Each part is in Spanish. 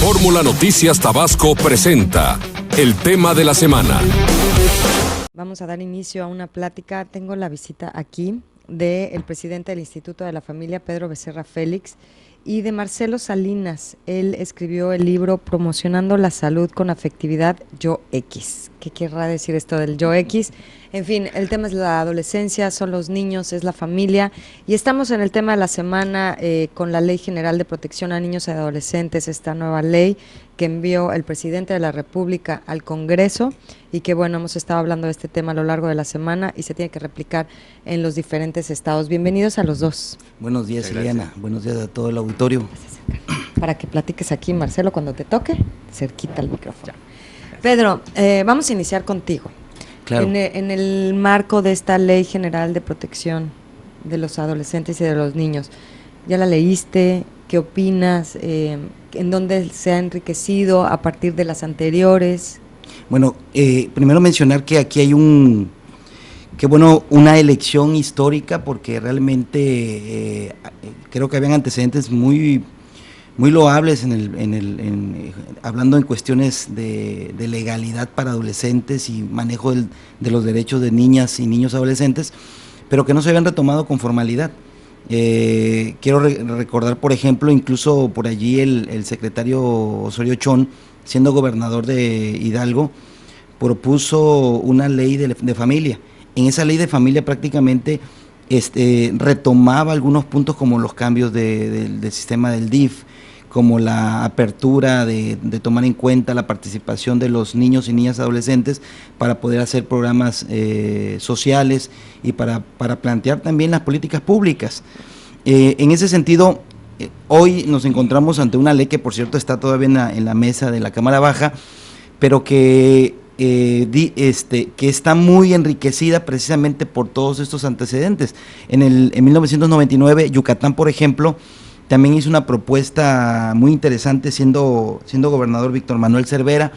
Fórmula Noticias Tabasco presenta el tema de la semana. Vamos a dar inicio a una plática. Tengo la visita aquí del presidente del Instituto de la Familia, Pedro Becerra Félix, y de Marcelo Salinas. Él escribió el libro Promocionando la Salud con Afectividad Yo X. ¿Qué querrá decir esto del Yo X? En fin, el tema es la adolescencia, son los niños, es la familia, y estamos en el tema de la semana con la Ley General de Protección a Niños y Adolescentes, esta nueva ley que envió el presidente de la República al Congreso y que, bueno, hemos estado hablando de este tema a lo largo de la semana y se tiene que replicar en los diferentes estados. Bienvenidos a los dos. Buenos días, Eliana. Buenos días a todo el auditorio. Para que platiques aquí, Marcelo, cuando te toque, cerquita al micrófono. Pedro, vamos a iniciar contigo. Claro. En el marco de esta Ley General de Protección de los Adolescentes y de los Niños, ¿ya la leíste? ¿Qué opinas? ¿En dónde se ha enriquecido a partir de las anteriores? Bueno, primero mencionar que aquí hay una elección histórica, porque realmente creo que habían antecedentes muy loables hablando en cuestiones de legalidad para adolescentes y manejo de los derechos de niñas y niños adolescentes, pero que no se habían retomado con formalidad. Quiero recordar, por ejemplo, incluso por allí el secretario Osorio Chong, siendo gobernador de Hidalgo, propuso una ley de familia. En esa ley de familia prácticamente retomaba algunos puntos como los cambios del sistema del DIF, como la apertura de tomar en cuenta la participación de los niños y niñas adolescentes para poder hacer programas sociales y para plantear también las políticas públicas. En ese sentido, hoy nos encontramos ante una ley que, por cierto, está todavía en la mesa de la Cámara Baja, pero que está muy enriquecida precisamente por todos estos antecedentes. En 1999, Yucatán, por ejemplo, también hizo una propuesta muy interesante siendo gobernador Víctor Manuel Cervera,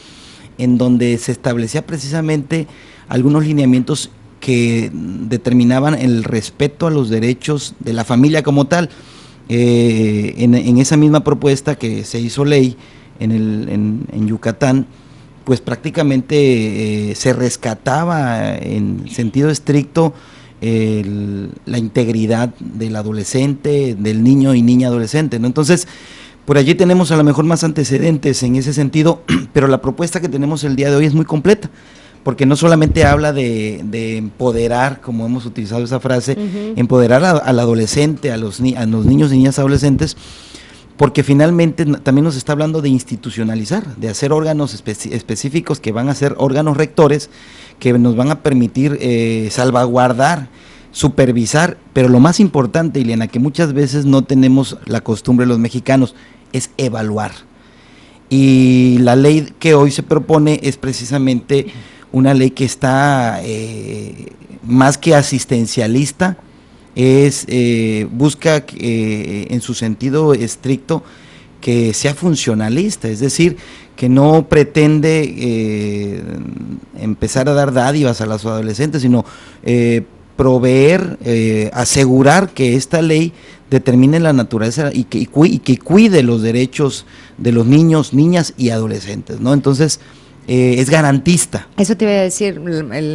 en donde se establecía precisamente algunos lineamientos que determinaban el respeto a los derechos de la familia como tal. En esa misma propuesta que se hizo ley en Yucatán, pues prácticamente se rescataba en sentido estricto la integridad del adolescente, del niño y niña adolescente, ¿no? Entonces, por allí tenemos a lo mejor más antecedentes en ese sentido, pero la propuesta que tenemos el día de hoy es muy completa, porque no solamente habla de empoderar, como hemos utilizado esa frase, empoderar al adolescente, a los niños y niñas adolescentes, porque finalmente también nos está hablando de institucionalizar, de hacer órganos específicos que van a ser órganos rectores, que nos van a permitir salvaguardar, supervisar, pero lo más importante, Ileana, que muchas veces no tenemos la costumbre los mexicanos, es evaluar. Y la ley que hoy se propone es precisamente una ley que está más que asistencialista, busca en su sentido estricto que sea funcionalista, es decir, que no pretende empezar a dar dádivas a los adolescentes, sino proveer, asegurar que esta ley determine la naturaleza y que cuide los derechos de los niños, niñas y adolescentes, ¿no? Entonces, es garantista. Eso te iba a decir,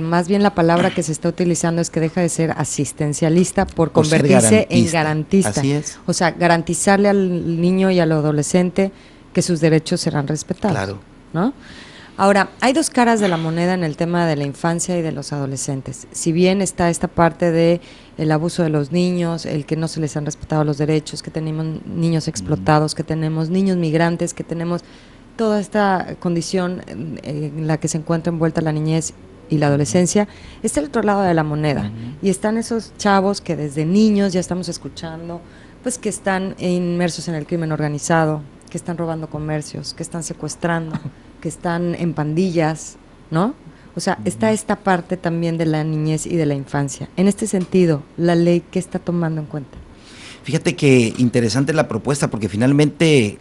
más bien la palabra que se está utilizando es que deja de ser asistencialista por convertirse en garantista. Así es. O sea, garantizarle al niño y al adolescente que sus derechos serán respetados. Claro. ¿No? Ahora, hay dos caras de la moneda en el tema de la infancia y de los adolescentes. Si bien está esta parte de el abuso de los niños, el que no se les han respetado los derechos, que tenemos niños explotados, que tenemos niños migrantes, que tenemos toda esta condición en la que se encuentra envuelta la niñez y la adolescencia, está el otro lado de la moneda. Y están esos chavos que desde niños ya estamos escuchando, pues que están inmersos en el crimen organizado, que están robando comercios, que están secuestrando, que están en pandillas, ¿no? O sea, está esta parte también de la niñez y de la infancia. En este sentido, ¿la ley qué está tomando en cuenta? Fíjate que interesante la propuesta, porque finalmente,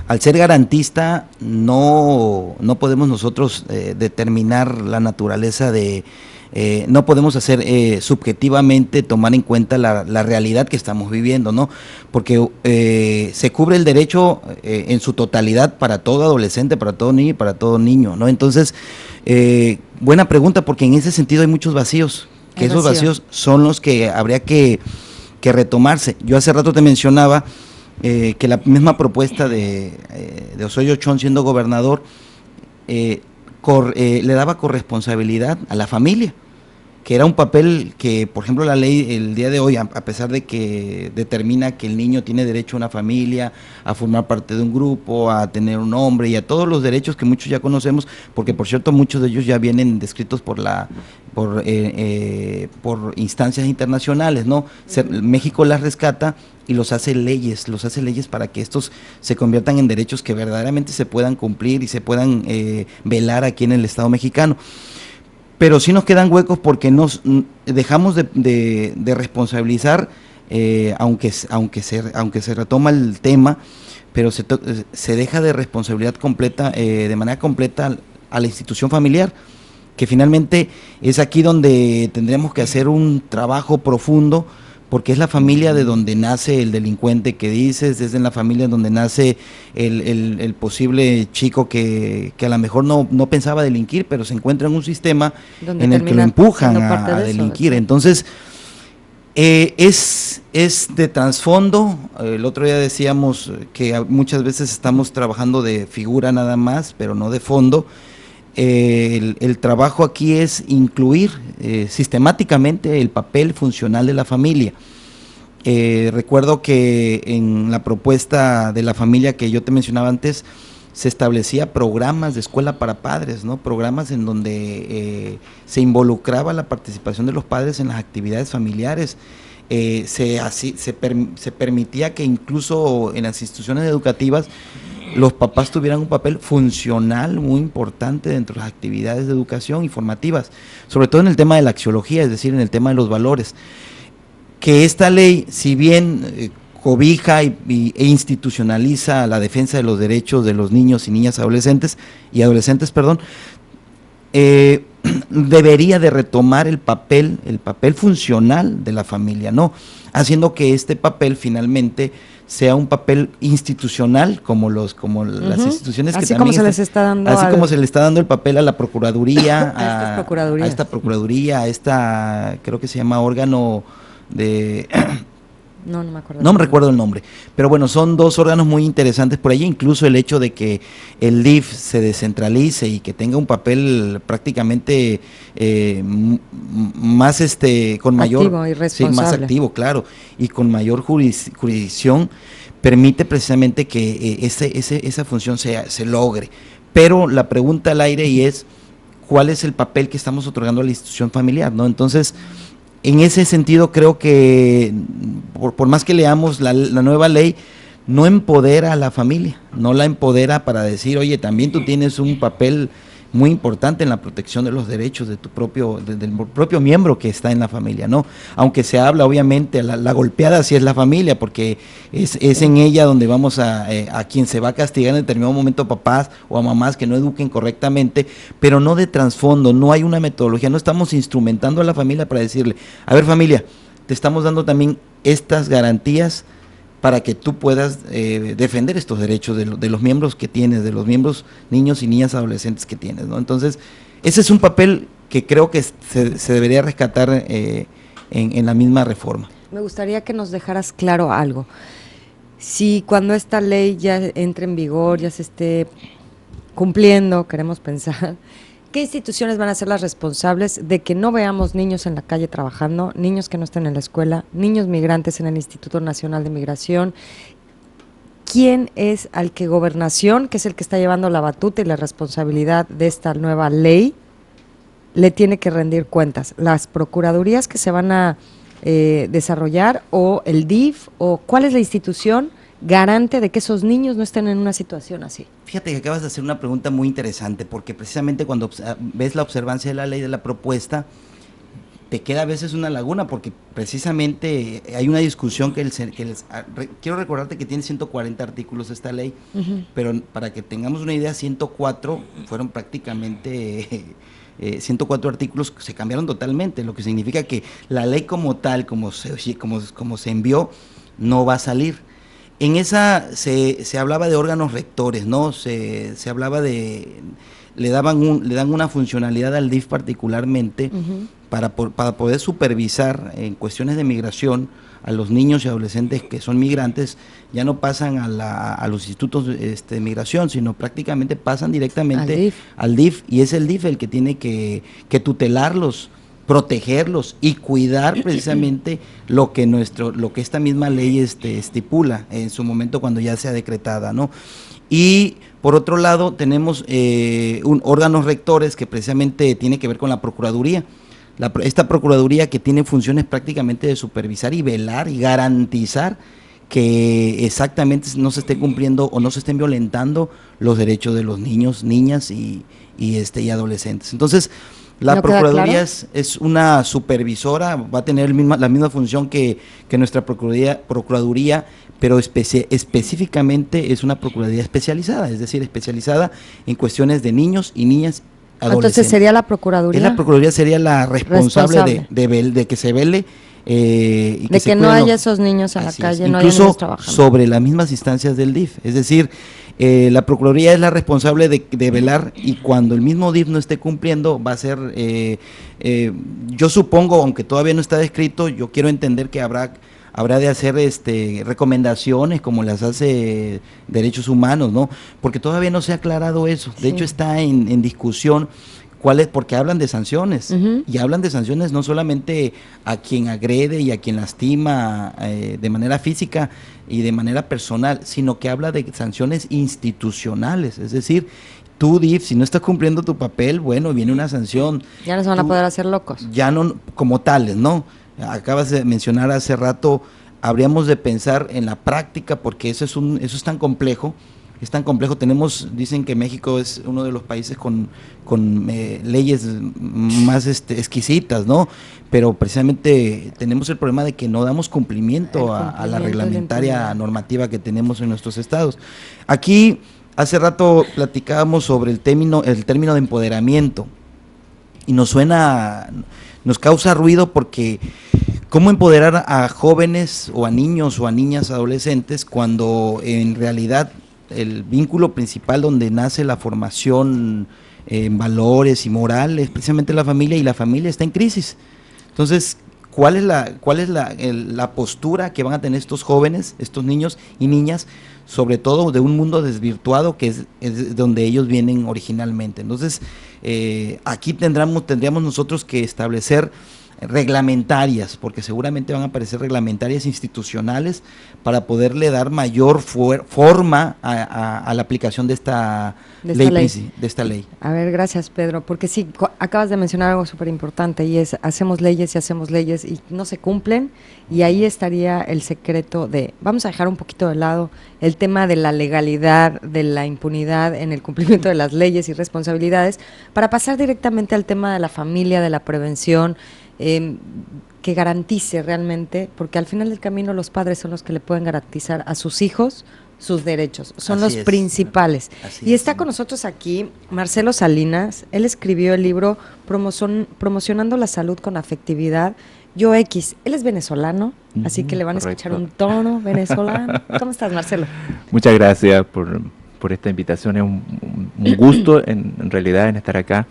al ser garantista, no podemos nosotros determinar la naturaleza de no podemos hacer subjetivamente tomar en cuenta la realidad que estamos viviendo, ¿no? Porque se cubre el derecho en su totalidad para todo adolescente, para todo niño y para todo niño, ¿no? Entonces, buena pregunta, porque en ese sentido hay muchos vacíos, que esos vacíos son los que habría que retomarse. Yo hace rato te mencionaba que la misma propuesta de Osorio Chong siendo gobernador le daba corresponsabilidad a la familia, que era un papel que, por ejemplo, la ley el día de hoy, a pesar de que determina que el niño tiene derecho a una familia, a formar parte de un grupo, a tener un nombre y a todos los derechos que muchos ya conocemos, porque por cierto muchos de ellos ya vienen descritos por instancias internacionales, ¿no? México las rescata y los hace leyes para que estos se conviertan en derechos que verdaderamente se puedan cumplir y se puedan velar aquí en el Estado mexicano. Pero sí nos quedan huecos porque nos dejamos de responsabilizar, aunque se retoma el tema, pero se deja de responsabilidad completa, de manera completa a la institución familiar, que finalmente es aquí donde tendremos que hacer un trabajo profundo, porque es la familia de donde nace el delincuente que dices, es en la familia donde nace el posible chico que a lo mejor no pensaba delinquir, pero se encuentra en un sistema donde en el que lo empujan a delinquir. Entonces, es de trasfondo. El otro día decíamos que muchas veces estamos trabajando de figura nada más, pero no de fondo. El trabajo aquí es incluir sistemáticamente el papel funcional de la familia. Recuerdo que en la propuesta de la familia que yo te mencionaba antes, se establecía programas de escuela para padres, ¿no? Programas en donde se involucraba la participación de los padres en las actividades familiares. Se permitía que incluso en las instituciones educativas los papás tuvieran un papel funcional muy importante dentro de las actividades de educación y formativas, sobre todo en el tema de la axiología, es decir, en el tema de los valores. Que esta ley, si bien cobija e institucionaliza la defensa de los derechos de los niños y niñas adolescentes, debería de retomar el papel funcional de la familia, ¿no? Haciendo que este papel finalmente sea un papel institucional como las instituciones así que como también se les está dando como se le está dando el papel a la procuraduría, a esta procuraduría, a esta creo que se llama órgano de no me acuerdo. No me recuerdo el nombre, pero bueno, son dos órganos muy interesantes por allí, incluso el hecho de que el DIF se descentralice y que tenga un papel prácticamente más con mayor activo y responsable. Sí, más activo, claro, y con mayor jurisdicción, permite precisamente que esa función se logre. Pero la pregunta al aire y es ¿cuál es el papel que estamos otorgando a la institución familiar, ¿no? Entonces, en ese sentido creo que por más que leamos la nueva ley, no empodera a la familia, no la empodera para decir, oye, también tú tienes un papel muy importante en la protección de los derechos de del propio miembro que está en la familia, ¿no? Aunque se habla, obviamente, la golpeada sí es la familia, porque es en ella donde vamos a quien se va a castigar en determinado momento, papás o a mamás que no eduquen correctamente, pero no de trasfondo, no hay una metodología, no estamos instrumentando a la familia para decirle, a ver familia, te estamos dando también estas garantías para que tú puedas defender estos derechos de los miembros que tienes, de los miembros niños y niñas adolescentes que tienes, ¿no? Entonces, ese es un papel que creo que se debería rescatar en la misma reforma. Me gustaría que nos dejaras claro algo. Si cuando esta ley ya entre en vigor, ya se esté cumpliendo, queremos pensar, ¿qué instituciones van a ser las responsables de que no veamos niños en la calle trabajando, niños que no estén en la escuela, niños migrantes en el Instituto Nacional de Migración? ¿Quién es al que Gobernación, que es el que está llevando la batuta y la responsabilidad de esta nueva ley, le tiene que rendir cuentas? ¿Las procuradurías que se van a desarrollar o el DIF o cuál es la institución garante de que esos niños no estén en una situación así? Fíjate que acabas de hacer una pregunta muy interesante, porque precisamente cuando ves la observancia de la ley, de la propuesta, te queda a veces una laguna, porque precisamente hay una discusión quiero recordarte que tiene 140 artículos esta ley, pero para que tengamos una idea, 104 fueron prácticamente 104 artículos se cambiaron totalmente, lo que significa que la ley como tal, como se envió, no va a salir. En esa se hablaba de órganos rectores, ¿no? Se hablaba le dan una funcionalidad al DIF particularmente para poder supervisar en cuestiones de migración a los niños y adolescentes que son migrantes. Ya no pasan a los institutos de migración, sino prácticamente pasan directamente al DIF, y es el DIF el que tiene que tutelarlos, protegerlos y cuidar precisamente lo que esta misma ley estipula en su momento cuando ya sea decretada, ¿no? Y por otro lado tenemos órganos rectores que precisamente tiene que ver con la Procuraduría. Esta Procuraduría que tiene funciones prácticamente de supervisar y velar y garantizar que exactamente no se esté cumpliendo o no se estén violentando los derechos de los niños, niñas y adolescentes. Entonces, la Procuraduría es una supervisora, va a tener la misma función que nuestra Procuraduría, pero específicamente es una Procuraduría especializada, es decir, especializada en cuestiones de niños y niñas adolescentes. Entonces, ¿sería la Procuraduría? La Procuraduría sería la responsable. De que se vele y de que no haya esos niños en la calle, no haya niños trabajando. Incluso sobre las mismas instancias del DIF, es decir, la Procuraduría es la responsable de velar, y cuando el mismo DIF no esté cumpliendo va a ser, yo supongo, aunque todavía no está descrito, yo quiero entender que habrá de hacer recomendaciones como las hace Derechos Humanos, ¿no? Porque todavía no se ha aclarado eso. De hecho está en discusión porque hablan de sanciones, y hablan de sanciones no solamente a quien agrede y a quien lastima de manera física y de manera personal, sino que habla de sanciones institucionales, es decir, tú, DIF, si no estás cumpliendo tu papel, bueno, viene una sanción. Ya no se van a poder hacer locos. Ya no, como tales, ¿no? Acabas de mencionar hace rato, habríamos de pensar en la práctica, porque eso es tan complejo. Es tan complejo. Dicen que México es uno de los países con leyes más exquisitas, ¿no? Pero precisamente tenemos el problema de que no damos cumplimiento a la reglamentaria normativa que tenemos en nuestros estados. Aquí, hace rato platicábamos sobre el término de empoderamiento, y nos causa ruido, porque ¿cómo empoderar a jóvenes o a niños o a niñas adolescentes cuando en realidad el vínculo principal donde nace la formación en valores y moral es precisamente la familia, y la familia está en crisis? Entonces, ¿cuál es la postura que van a tener estos jóvenes, estos niños y niñas, sobre todo de un mundo desvirtuado que es donde ellos vienen originalmente? Entonces, aquí tendríamos nosotros que establecer reglamentarias, porque seguramente van a aparecer reglamentarias institucionales para poderle dar mayor forma a la aplicación de esta ley. A ver, gracias, Pedro, porque sí, acabas de mencionar algo súper importante, y es: hacemos leyes y no se cumplen, y ahí estaría el secreto vamos a dejar un poquito de lado el tema de la legalidad, de la impunidad en el cumplimiento de las leyes y responsabilidades, para pasar directamente al tema de la familia, de la prevención, que garantice realmente, porque al final del camino los padres son los que le pueden garantizar a sus hijos sus derechos, son los principales. Y está con nosotros aquí Marcelo Salinas. Él escribió el libro Promocionando la Salud con Afectividad, Yo X. Él es venezolano, así que le van a escuchar un tono venezolano. ¿Cómo estás, Marcelo? Muchas gracias por esta invitación. Es un gusto en realidad en estar acá,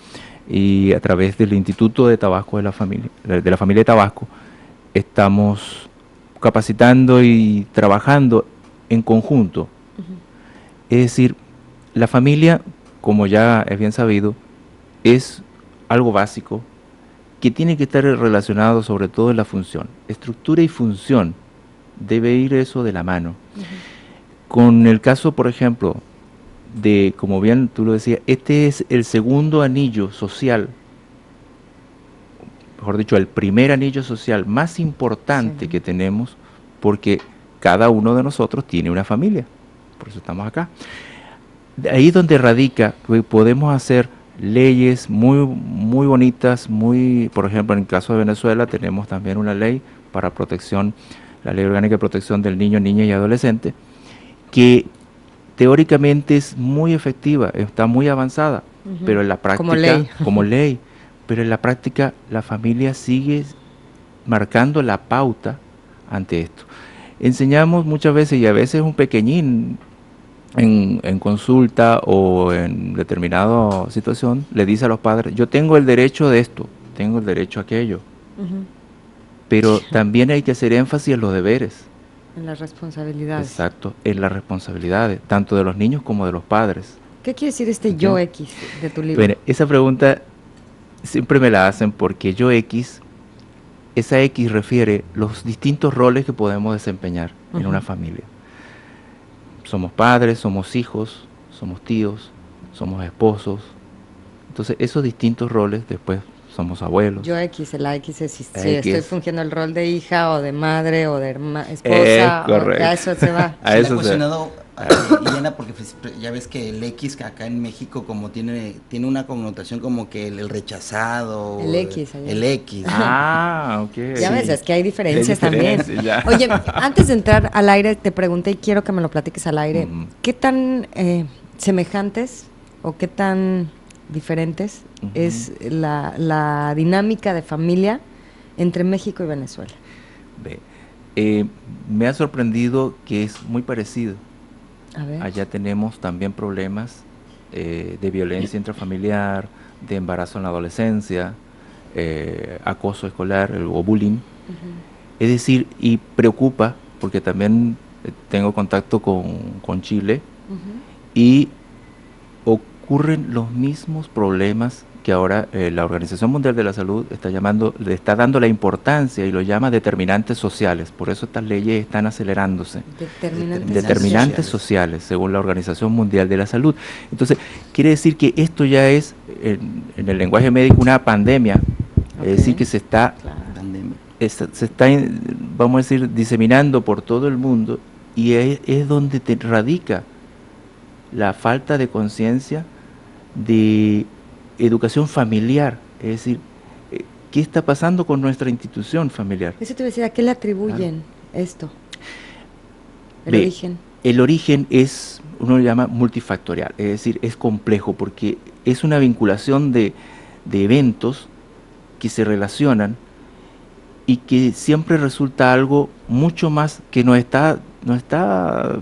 y a través del Instituto de Tabasco de la familia de Tabasco estamos capacitando y trabajando en conjunto. Es decir, la familia, como ya es bien sabido, es algo básico que tiene que estar relacionado sobre todo en la función. Estructura y función, debe ir eso de la mano. Con el caso, por ejemplo, como bien tú lo decías, este es el segundo anillo social, mejor dicho, el primer anillo social más importante que tenemos, porque cada uno de nosotros tiene una familia, por eso estamos acá. De ahí donde radica, pues, podemos hacer leyes muy bonitas, por ejemplo, en el caso de Venezuela tenemos también una ley para protección, la Ley Orgánica de Protección del Niño, Niña y Adolescente, que teóricamente es muy efectiva, está muy avanzada, pero en la práctica, como ley, pero en la práctica la familia sigue marcando la pauta ante esto. Enseñamos muchas veces, y a veces un pequeñín en consulta o en determinada situación, le dice a los padres, yo tengo el derecho de esto, tengo el derecho a aquello, pero también hay que hacer énfasis en los deberes. En las responsabilidades. Exacto, en las responsabilidades, tanto de los niños como de los padres. ¿Qué quiere decir este yo X de tu libro? Bueno, esa pregunta siempre me la hacen porque yo X, esa X refiere los distintos roles que podemos desempeñar en una familia. Somos padres, somos hijos, somos tíos, somos esposos. Entonces, esos distintos roles después somos abuelos. Yo X, la X es si estoy fungiendo el rol de hija o de madre o de esposa, correcto. A eso se va. A eso se va. Llena, porque ya ves que el X que acá en México como tiene una connotación como que el rechazado. El X. Allá. El X. Ok. Ya ves, es que hay diferencias también. Ya. Oye, antes de entrar al aire te pregunté y quiero que me lo platiques al aire. ¿Qué tan semejantes o qué tan diferentes es la dinámica de familia entre México y Venezuela? Me ha sorprendido que es muy parecido. A ver. Allá tenemos también problemas de violencia intrafamiliar, de embarazo en la adolescencia, acoso escolar o bullying. Es decir, y preocupa, porque también tengo contacto con Chile, y ocurren los mismos problemas que ahora la Organización Mundial de la Salud le está dando la importancia y lo llama determinantes sociales. Por eso estas leyes están acelerándose. Determinantes sociales, según la Organización Mundial de la Salud. Entonces, quiere decir que esto ya es, en el lenguaje médico, una pandemia. Es decir, que se está, vamos a decir, diseminando por todo el mundo, y es donde radica la falta de conciencia de educación familiar, es decir, ¿qué está pasando con nuestra institución familiar? Eso te iba a decir, ¿a qué le atribuyen esto? El origen. El origen es, uno lo llama multifactorial, es decir, es complejo porque es una vinculación de eventos que se relacionan y que siempre resulta algo mucho más que no está,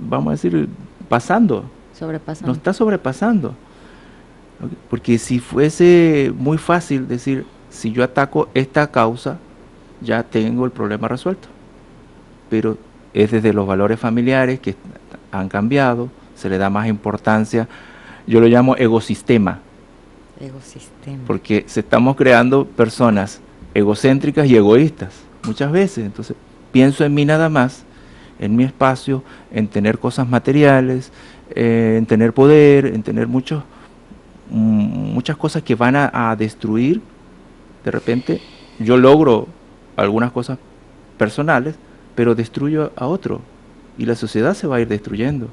vamos a decir, pasando. Sobrepasando. No está sobrepasando. Porque si fuese muy fácil decir, si yo ataco esta causa, ya tengo el problema resuelto. Pero es desde los valores familiares que han cambiado, se le da más importancia, yo lo llamo ecosistema. Porque estamos creando personas egocéntricas y egoístas, muchas veces. Entonces, pienso en mí nada más, en mi espacio, en tener cosas materiales, en tener poder, en tener muchas cosas que van a destruir. De repente yo logro algunas cosas personales, pero destruyo a otro y la sociedad se va a ir destruyendo.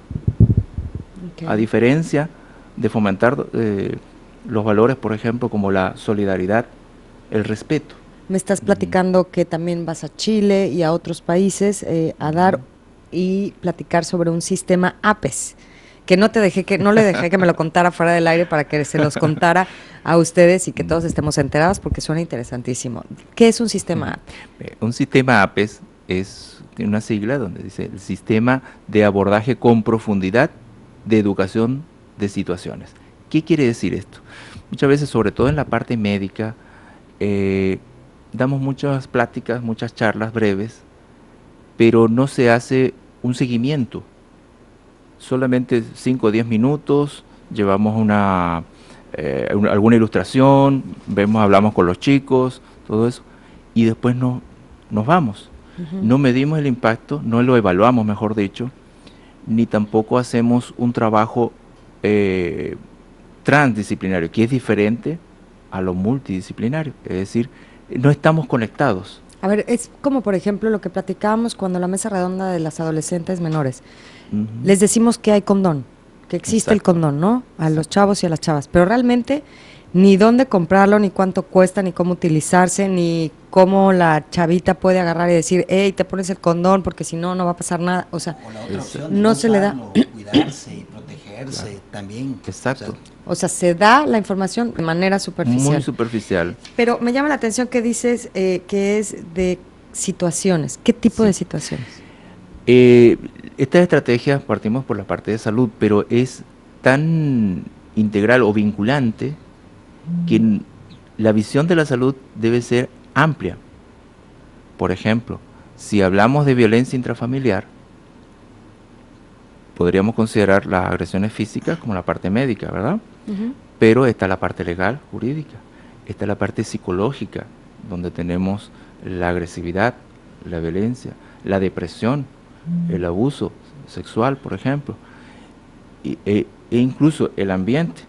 A diferencia de fomentar los valores, por ejemplo, como la solidaridad, el respeto. Me estás platicando que también vas a Chile y a otros países a dar y platicar sobre un sistema APES, que no le dejé que me lo contara fuera del aire para que se los contara a ustedes y que todos estemos enterados, porque suena interesantísimo. ¿Qué es un sistema APES? Un sistema APES tiene una sigla donde dice el Sistema de Abordaje con Profundidad de Educación de Situaciones. ¿Qué quiere decir esto? Muchas veces, sobre todo en la parte médica, damos muchas pláticas, muchas charlas breves, pero no se hace un seguimiento. Solamente 5 o 10 minutos, llevamos alguna ilustración, hablamos con los chicos, todo eso, y después nos vamos. No medimos el impacto, no lo evaluamos, mejor dicho, ni tampoco hacemos un trabajo transdisciplinario, que es diferente a lo multidisciplinario, es decir, no estamos conectados. A ver, es como por ejemplo lo que platicábamos cuando la mesa redonda de las adolescentes menores. Les decimos que hay condón, que existe el condón, ¿no? A los chavos y a las chavas, pero realmente ni dónde comprarlo, ni cuánto cuesta, ni cómo utilizarse, ni cómo la chavita puede agarrar y decir, hey, te pones el condón porque si no, no va a pasar nada. O sea, O la otra opción, no se le da. Cuidarse y protegerse también. Exacto. O sea, se da la información de manera superficial. Muy superficial. Pero me llama la atención que dices que es de situaciones. ¿Qué tipo de situaciones? Esta estrategia partimos por la parte de salud, pero es tan integral o vinculante que la visión de la salud debe ser amplia. Por ejemplo, si hablamos de violencia intrafamiliar, podríamos considerar las agresiones físicas como la parte médica, ¿verdad? Uh-huh. Pero está la parte legal, jurídica, está la parte psicológica, donde tenemos la agresividad, la violencia, la depresión, el abuso sexual, por ejemplo, e incluso el ambiente.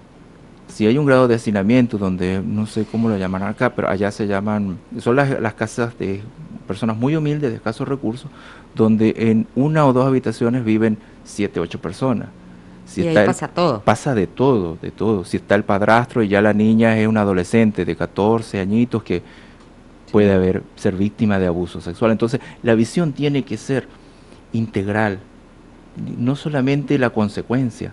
Si hay un grado de hacinamiento donde, no sé cómo lo llaman acá, pero allá se llaman, son las casas de personas muy humildes, de escasos recursos, donde en 1 o 2 habitaciones viven 7, 8 personas. Si y está ahí pasa todo. Pasa de todo, de todo. Si está el padrastro y ya la niña es una adolescente de 14 añitos que puede ser víctima de abuso sexual. Entonces, la visión tiene que ser integral, no solamente la consecuencia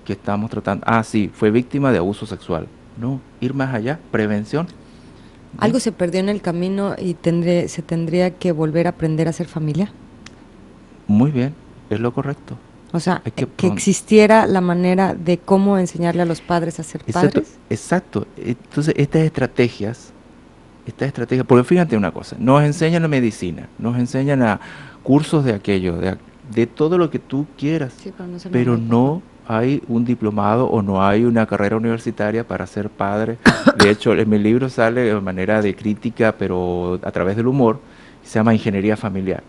que estamos tratando. Sí, fue víctima de abuso sexual. No, ir más allá, prevención. ¿Algo se perdió en el camino y se tendría que volver a aprender a ser familia? Muy bien, es lo correcto. O sea, que existiera la manera de cómo enseñarle a los padres a ser padres. Exacto. Entonces, estas estrategias, porque fíjate una cosa, nos enseñan la medicina, nos enseñan a cursos de aquello, de todo lo que tú quieras, sí, pero no hay un diplomado o no hay una carrera universitaria para ser padre. De hecho, en mi libro sale de manera de crítica, pero a través del humor, se llama Ingeniería Familiar.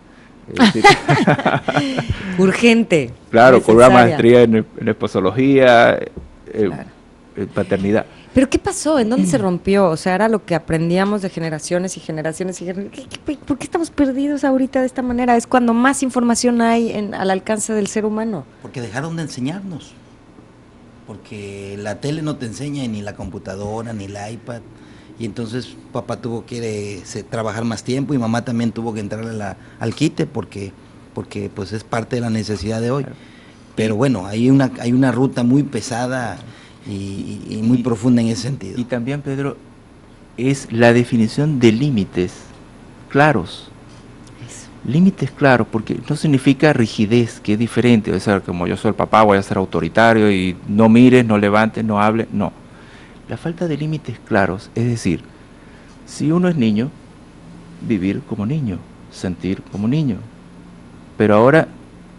Urgente. Claro, necesaria. Con una maestría en esposología, claro. Paternidad. ¿Pero qué pasó? ¿En dónde se rompió? O sea, era lo que aprendíamos de generaciones y generaciones. ¿Por qué estamos perdidos ahorita de esta manera? Es cuando más información hay al alcance del ser humano. Porque dejaron de enseñarnos. Porque la tele no te enseña, ni la computadora, ni el iPad. Y entonces papá tuvo que trabajar más tiempo y mamá también tuvo que entrar al quite porque pues es parte de la necesidad de hoy. Pero bueno, hay una ruta muy pesada y muy profunda en ese sentido. Y también, Pedro, es la definición de límites claros. Eso. Límites claros, porque no significa rigidez, que es diferente. O sea, como yo soy el papá, voy a ser autoritario y no mires, no levantes, no hables. No. La falta de límites claros, es decir, si uno es niño, vivir como niño, sentir como niño. Pero ahora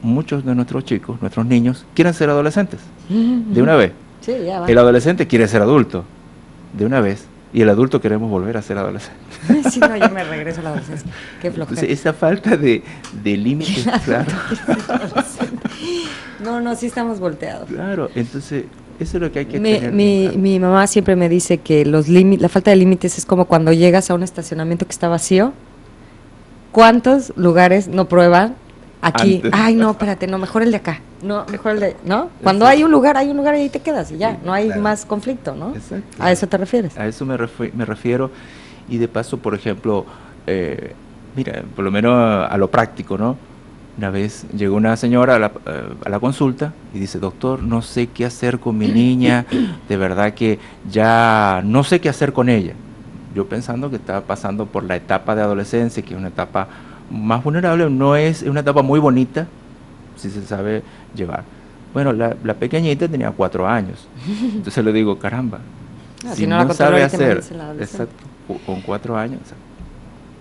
muchos de nuestros chicos, nuestros niños, quieren ser adolescentes de una vez. Sí, ya va. El adolescente quiere ser adulto de una vez y el adulto queremos volver a ser adolescente. Sí, no, yo me regreso a la adolescencia. Qué flojera. Entonces, esa falta de límites claros. No, sí estamos volteados. Claro, entonces eso es lo que hay que tener. Mi mamá siempre me dice que la falta de límites es como cuando llegas a un estacionamiento que está vacío. ¿Cuántos lugares no prueban? Aquí, antes. Ay, no, espérate, no, mejor el de acá, no, mejor el de, ¿no? Cuando hay un lugar y ahí te quedas y ya, sí, no hay más conflicto, ¿no? Exacto. ¿A eso te refieres? A eso me refiero y de paso, por ejemplo, mira, por lo menos a lo práctico, ¿no? Una vez llegó una señora a la consulta y dice, doctor, no sé qué hacer con mi niña, de verdad que ya no sé qué hacer con ella. Yo pensando que estaba pasando por la etapa de adolescencia, que es una etapa más vulnerable, no es una etapa muy bonita, si se sabe llevar. Bueno, la pequeñita tenía 4 años, entonces le digo, caramba, si no sabe hacer, exacto, con 4 años, o sea,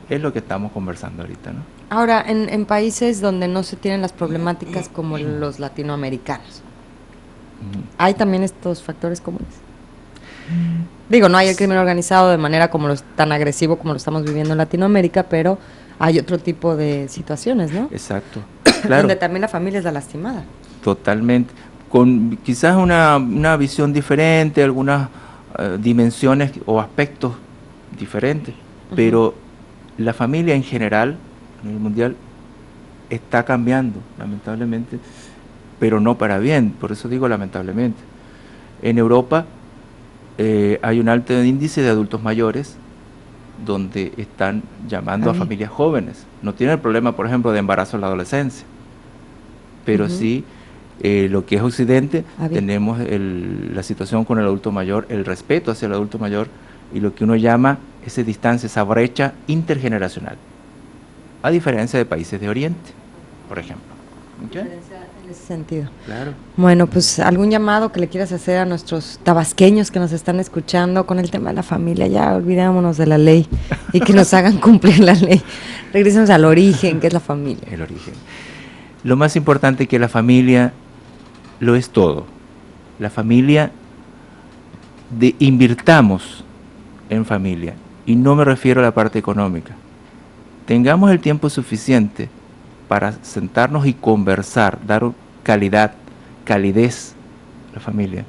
es lo que estamos conversando ahorita, ¿no? Ahora, en países donde no se tienen las problemáticas como los latinoamericanos, ¿hay también estos factores comunes? Digo, no hay el crimen organizado de manera tan agresivo como lo estamos viviendo en Latinoamérica, pero hay otro tipo de situaciones, ¿no? Exacto. Claro. Donde también la familia es la lastimada. Totalmente. Con quizás una visión diferente, algunas dimensiones o aspectos diferentes, pero la familia en general, a nivel mundial, está cambiando, lamentablemente, pero no para bien, por eso digo lamentablemente. En Europa, hay un alto índice de adultos mayores donde están llamando a familias jóvenes. No tienen el problema, por ejemplo, de embarazo en la adolescencia, pero sí lo que es Occidente, tenemos la situación con el adulto mayor, el respeto hacia el adulto mayor y lo que uno llama esa distancia, esa brecha intergeneracional, a diferencia de países de Oriente, por ejemplo. ¿Okay? En ese sentido. Claro. Bueno, pues algún llamado que le quieras hacer a nuestros tabasqueños que nos están escuchando con el tema de la familia, ya olvidémonos de la ley y que nos hagan cumplir la ley. Regresemos al origen, que es la familia. El origen. Lo más importante es que la familia lo es todo. La familia, invirtamos en familia, y no me refiero a la parte económica. Tengamos el tiempo suficiente para sentarnos y conversar, dar calidez a la familia,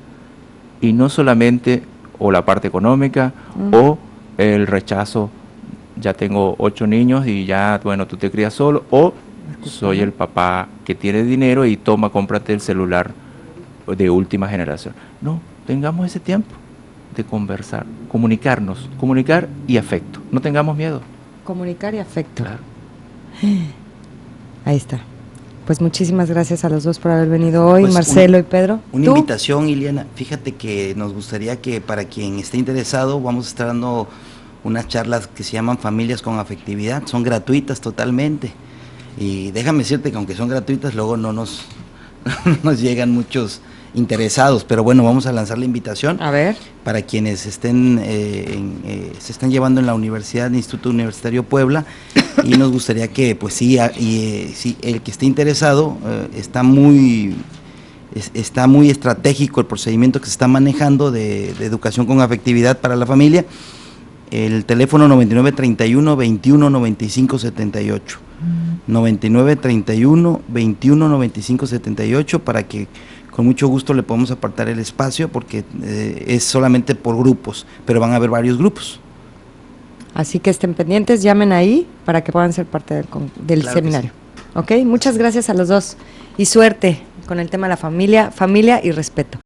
y no solamente o la parte económica o el rechazo, ya tengo 8 niños y ya, bueno, tú te crías solo, o soy el papá que tiene dinero y toma, cómprate el celular de última generación. No, tengamos ese tiempo de conversar, comunicar y afecto. No tengamos miedo. Comunicar y afecto. Claro. Ahí está. Pues muchísimas gracias a los dos por haber venido hoy, Pues Marcelo y Pedro. Una ¿Tú? invitación, Ileana. Fíjate que nos gustaría que para quien esté interesado, vamos a estar dando unas charlas que se llaman Familias con Afectividad. Son gratuitas totalmente. Y déjame decirte que aunque son gratuitas, luego no nos llegan muchos interesados, pero bueno, vamos a lanzar la invitación. A ver. Para quienes se estén llevando en la Universidad, el Instituto Universitario Puebla, y nos gustaría que, pues sí, sí, el que esté interesado, está muy estratégico el procedimiento que se está manejando de educación con afectividad para la familia. El teléfono 9931-219578. 9931-219578, para que con mucho gusto le podemos apartar el espacio, porque es solamente por grupos, pero van a haber varios grupos. Así que estén pendientes, llamen ahí para que puedan ser parte del Claro seminario. ¿Ok? Muchas gracias a los dos y suerte con el tema de la familia y respeto.